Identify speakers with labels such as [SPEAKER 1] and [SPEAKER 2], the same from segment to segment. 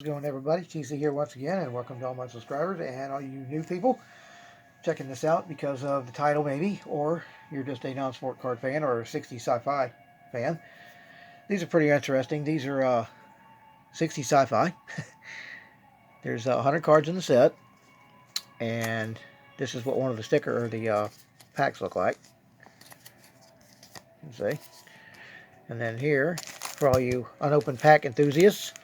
[SPEAKER 1] How's it going, everybody? TC here once again, and welcome to all my subscribers and all you new people checking this out because of the title, maybe, or you're just a non-sport card fan or a 60s sci-fi fan. These are pretty interesting. These are 60s sci-fi. There's 100 cards in the set, and this is what one of the sticker or the packs look like. You see, and then here, for all you unopened pack enthusiasts,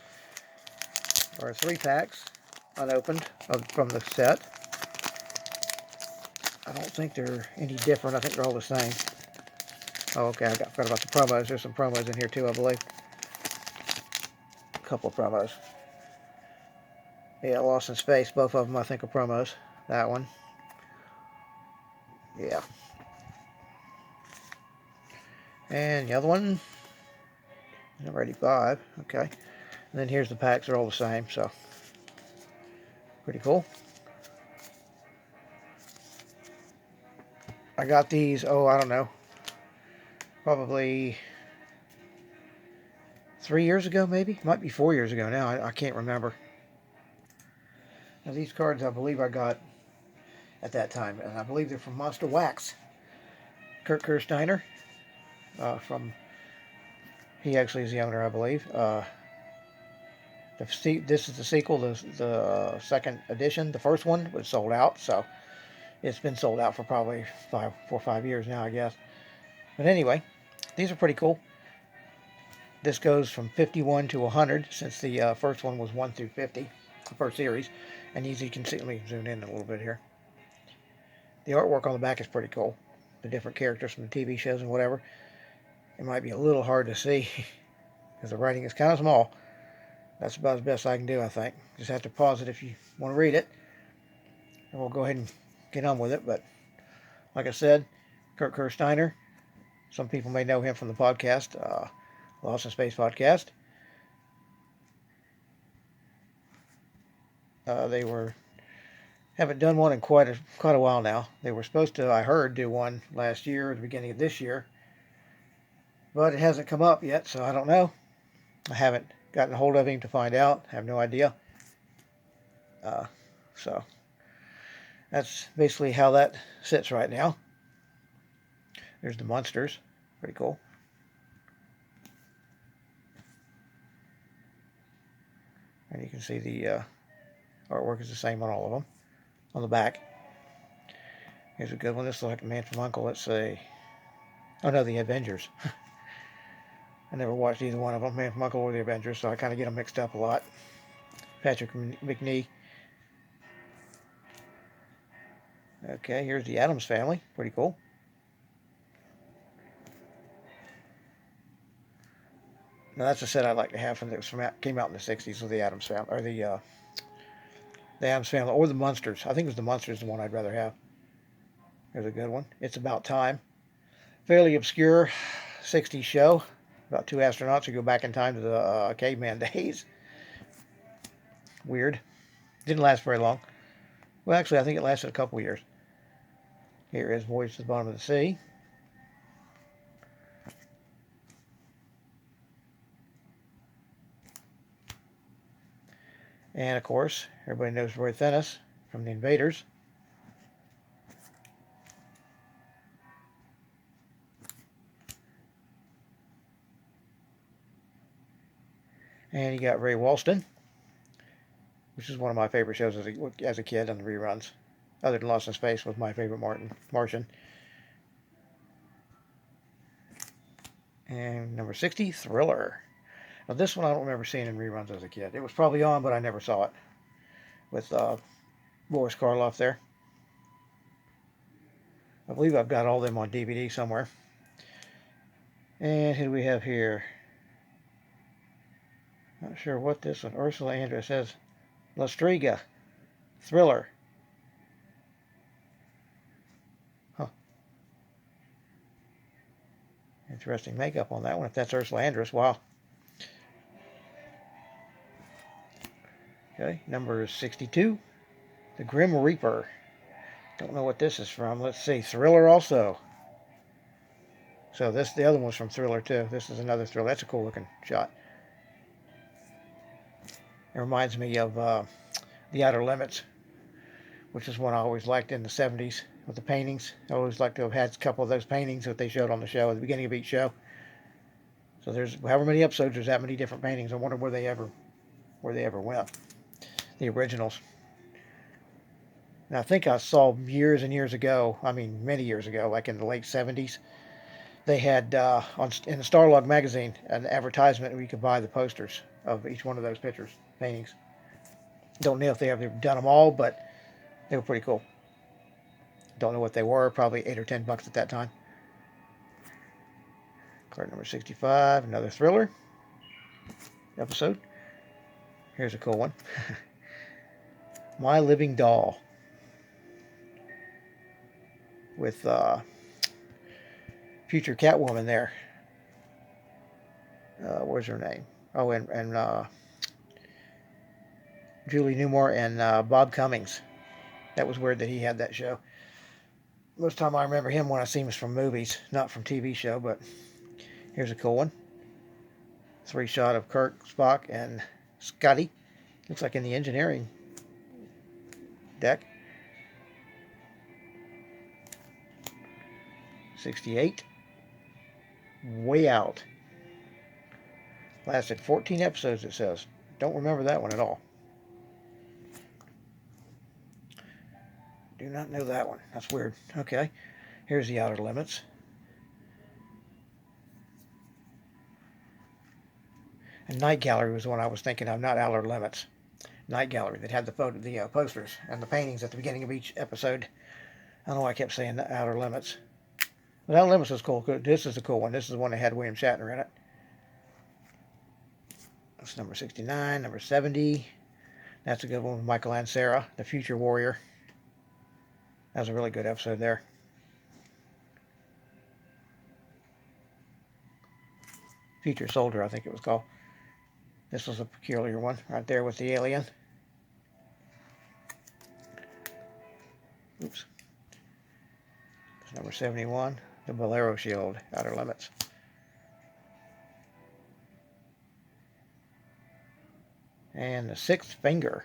[SPEAKER 1] are 3 packs unopened from the set. I don't think they're any different. I think they're all the same. Oh, okay. I forgot about the promos. There's some promos in here too, I believe. A couple of promos. Yeah, Lost in Space. Both of them, I think, are promos. That one. Yeah. And the other one, number 85. Okay. And then here's the packs. They're all the same, so pretty cool. I got these, I don't know, probably 3 years ago, maybe. Might be 4 years ago now. I can't remember. Now, these cards, I believe I got at that time, and I believe they're from Monster Wax. Kurt Kersteiner, from he actually is the owner, I believe. This is the sequel, the second edition. The first one was sold out, so it's been sold out for probably 4 or 5 years now, I guess. But anyway, these are pretty cool. This goes from 51 to 100, since the first one was 1 through 50, the first series. And as you can see, let me zoom in a little bit here. The artwork on the back is pretty cool. The different characters from the TV shows and whatever. It might be a little hard to see because the writing is kind of small. That's about as best I can do, I think. Just have to pause it if you want to read it. And we'll go ahead and get on with it. But like I said, Kurt Kersteiner. Some people may know him from the podcast, Lost in Space podcast. They haven't done one in quite a while now. They were supposed to, I heard, do one last year, at the beginning of this year. But it hasn't come up yet, so I don't know. I haven't gotten a hold of him to find out. I have no idea. So that's basically how that sits right now. There's the monsters. Pretty cool. And you can see the artwork is the same on all of them. On the back. Here's a good one. This looks like a Man from U.N.C.L.E. Let's see. Oh no, the Avengers. I never watched either one of them, Man from U.N.C.L.E. or the Avengers, so I kind of get them mixed up a lot. Patrick McNee. Okay, here's the Addams Family. Pretty cool. Now that's a set I'd like to have that came out in the '60s with the Addams Family, or the Addams Family, or the Munsters. I think it was the Munsters, the one I'd rather have. There's a good one. It's About Time. Fairly obscure '60s show about 2 astronauts who go back in time to the caveman days. Weird. Didn't last very long. Well, actually, I think it lasted a couple years. Here is Voyage to the Bottom of the Sea. And, of course, everybody knows Roy Thennis from The Invaders. And you got Ray Walston, which is one of my favorite shows as a kid on the reruns. Other than Lost in Space was my favorite Martian. And number 60, Thriller. Now this one I don't remember seeing in reruns as a kid. It was probably on, but I never saw it. With Boris Karloff there. I believe I've got all of them on DVD somewhere. And who do we have here? Not sure what this one. Ursula Andress says La Striga. Thriller. Huh. Interesting makeup on that one. If that's Ursula Andress, wow. Okay, number 62. The Grim Reaper. Don't know what this is from. Let's see. Thriller also. So the other one's from Thriller too. This is another Thriller. That's a cool looking shot. It reminds me of The Outer Limits, which is one I always liked in the 70s with the paintings. I always liked to have had a couple of those paintings that they showed on the show at the beginning of each show. So there's however many episodes, there's that many different paintings. I wonder where they ever went. The originals. And I think I saw years and years ago, I mean many years ago, like in the late 70s, they had in the Starlog magazine an advertisement where you could buy the posters of each one of those pictures, paintings. Don't know if they ever done them all, but they were pretty cool. Don't know what they were, probably $8 or $10 at that time. Card number 65, another thriller episode. Here's a cool one. My Living Doll. With future Catwoman there. Where's her name? Oh, and Julie Newmar and Bob Cummings. That was weird that he had that show. Most of the time I remember him when I see him from movies, not from TV show, but here's a cool one. 3-shot of Kirk, Spock, and Scotty. Looks like in the engineering deck. 68. Way Out. Lasted 14 episodes, it says. Don't remember that one at all. Do not know that one. That's weird. Okay. Here's The Outer Limits. And Night Gallery was the one I was thinking of, not Outer Limits. Night Gallery that had the posters and the paintings at the beginning of each episode. I don't know why I kept saying Outer Limits. But Outer Limits was cool. This is a cool one. This is the one that had William Shatner in it. That's number 69. Number 70. That's a good one with Michael and Sarah, the Future Warrior. That was a really good episode there. Future Soldier, I think it was called. This was a peculiar one right there with the alien. Oops. It's number 71. The Bolero Shield, Outer Limits. And the Sixth Finger.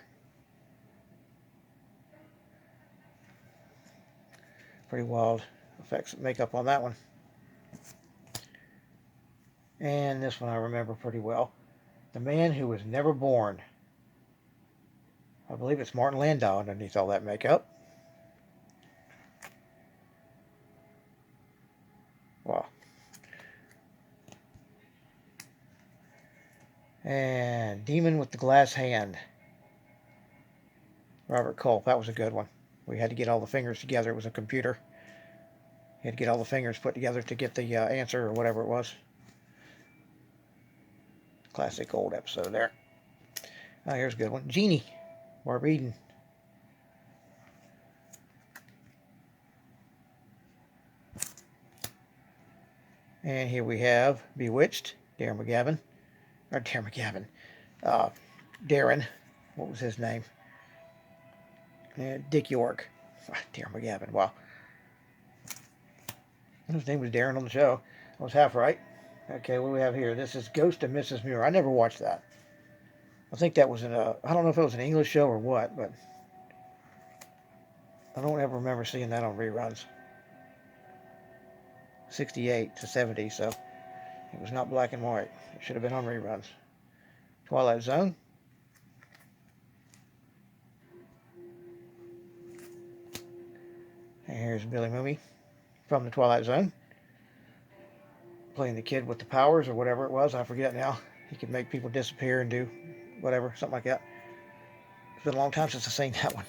[SPEAKER 1] Pretty wild effects and makeup on that one. And this one I remember pretty well. The Man Who Was Never Born. I believe it's Martin Landau underneath all that makeup. Wow. And Demon with the Glass Hand. Robert Culp. That was a good one. We had to get all the fingers together. It was a computer. You had to get all the fingers put together to get the answer or whatever it was. Classic old episode there. Oh, here's a good one. Genie. Barb Eden. And here we have Bewitched. Darren McGavin. Or Darren McGavin. Darren. What was his name? Dick York. Darren McGavin. Wow. His name was Darren on the show. I was half right. Okay, what do we have here? This is Ghost of Mrs. Muir. I never watched that. I think that was I don't know if it was an English show or what, but I don't ever remember seeing that on reruns. 68 to 70, so it was not black and white. It should have been on reruns. Twilight Zone. And here's Billy Mooney from the Twilight Zone. Playing the kid with the powers or whatever it was. I forget now. He could make people disappear and do whatever, something like that. It's been a long time since I've seen that one.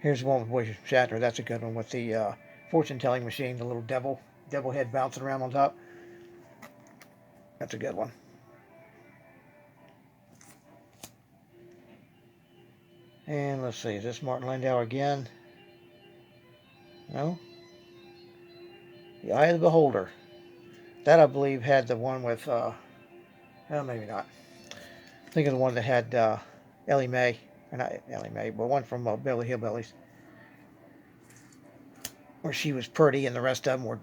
[SPEAKER 1] Here's the one with William Shatner. That's a good one with the fortune-telling machine, the little devil head bouncing around on top. That's a good one. And let's see, is this Martin Landau again? No? The Eye of the Beholder. That, I believe, had the one with, well, maybe not. Think of the one that had Ellie Mae, or not Ellie Mae, but one from Beverly Hillbillies, where she was pretty and the rest of them were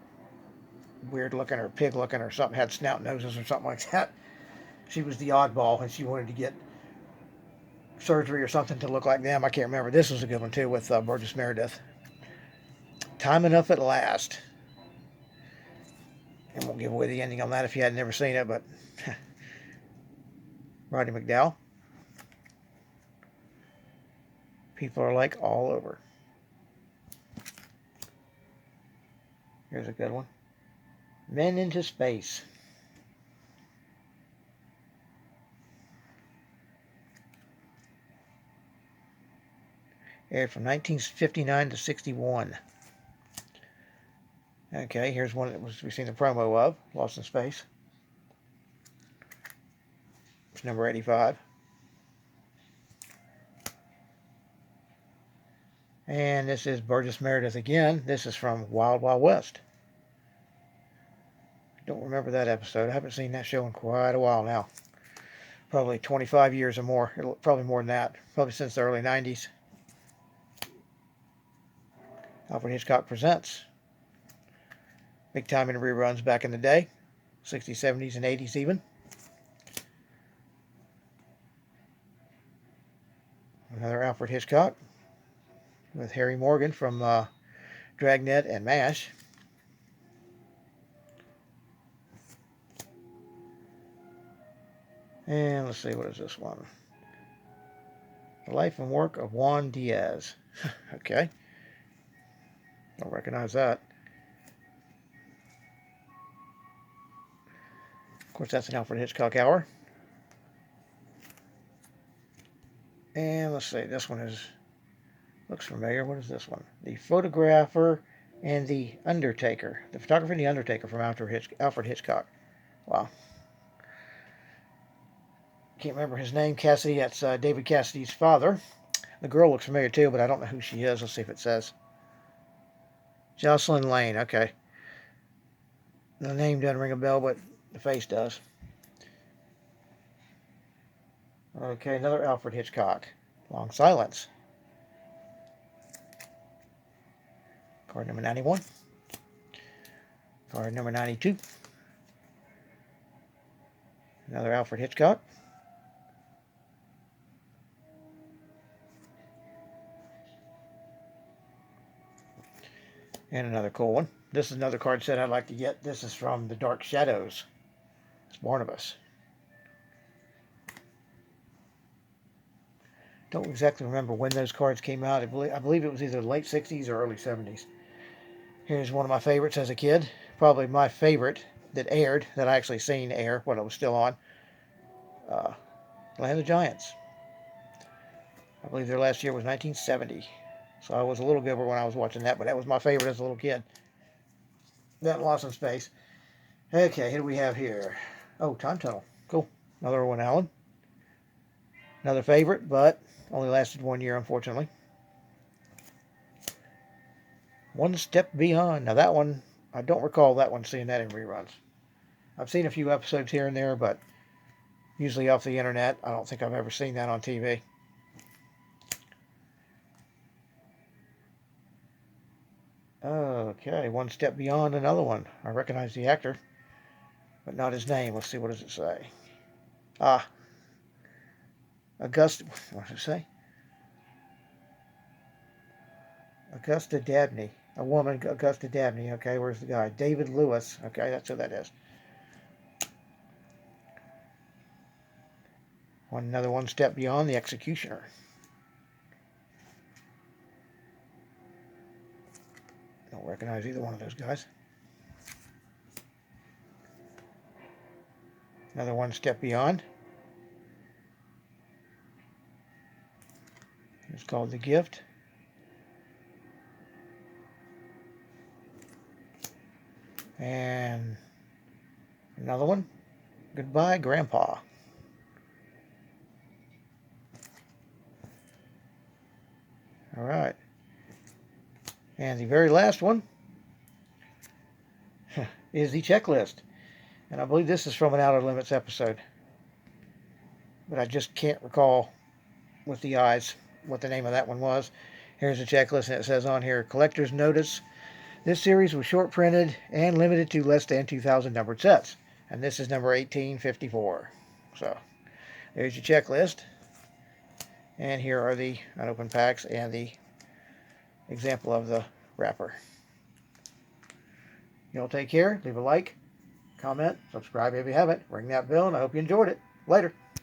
[SPEAKER 1] weird looking or pig looking or something, had snout noses or something like that. She was the oddball and she wanted to get surgery or something to look like them. I can't remember. This was a good one too with Burgess Meredith. Time Enough at Last. I won't give away the ending on that if you had never seen it, but Roddy McDowall. People are like all over. Here's a good one. Men into Space. Aired from 1959 to 61. Okay, here's one that we've seen the promo of. Lost in Space. It's number 85. And this is Burgess Meredith again. This is from Wild Wild West. Don't remember that episode. I haven't seen that show in quite a while now. Probably 25 years or more. Probably more than that. Probably since the early 90s. Alfred Hitchcock Presents. Big time in reruns back in the day. 60s, 70s, and 80s even. Another Alfred Hitchcock. With Harry Morgan from Dragnet and MASH. And let's see, what is this one? The Life and Work of Juan Diaz. Okay. Don't recognize that. Of course, that's an Alfred Hitchcock hour. And let's see, this one looks familiar. What is this one? The Photographer and the Undertaker. The Photographer and the Undertaker from Alfred Hitchcock. Wow. Can't remember his name. Cassidy, that's David Cassidy's father. The girl looks familiar too, but I don't know who she is. Let's see if it says. Jocelyn Lane, okay. The name doesn't ring a bell, but the face does. Okay, another Alfred Hitchcock. Long Silence. Card number 91. Card number 92. Another Alfred Hitchcock. And another cool one. This is another card set I'd like to get. This is from The Dark Shadows. It's Barnabas. Don't exactly remember when those cards came out. I believe it was either late 60s or early 70s. Here's one of my favorites as a kid. Probably my favorite that aired, that I actually seen air when it was still on. Land of the Giants. I believe their last year was 1970. So I was a little goober when I was watching that, but that was my favorite as a little kid. That Lost in Space. Okay, who do we have here? Oh, Time Tunnel. Cool. Another one, Allen. Another favorite, but only lasted 1 year, unfortunately. One Step Beyond. Now that one, I don't recall that one, seeing that in reruns. I've seen a few episodes here and there, but usually off the internet. I don't think I've ever seen that on TV. Okay, One Step Beyond, another one. I recognize the actor, but not his name. Let's see, what does it say? Augusta, what does it say? Augusta Dabney. A woman, Augusta Dabney. Okay, where's the guy? David Lewis. Okay, that's who that is. Another One Step Beyond, The Executioner. Don't recognize either one of those guys. Another One Step Beyond. It's called The Gift. And another one. Goodbye, Grandpa. All right. And the very last one is the checklist. And I believe this is from an Outer Limits episode. But I just can't recall with the eyes what the name of that one was. Here's the checklist, and it says on here, collector's notice. This series was short printed and limited to less than 2,000 numbered sets. And this is number 1854. So, there's your checklist. And here are the unopened packs and the example of the wrapper. Y'all take care. Leave a like, comment, subscribe if you haven't. Ring that bell, and I hope you enjoyed it. Later.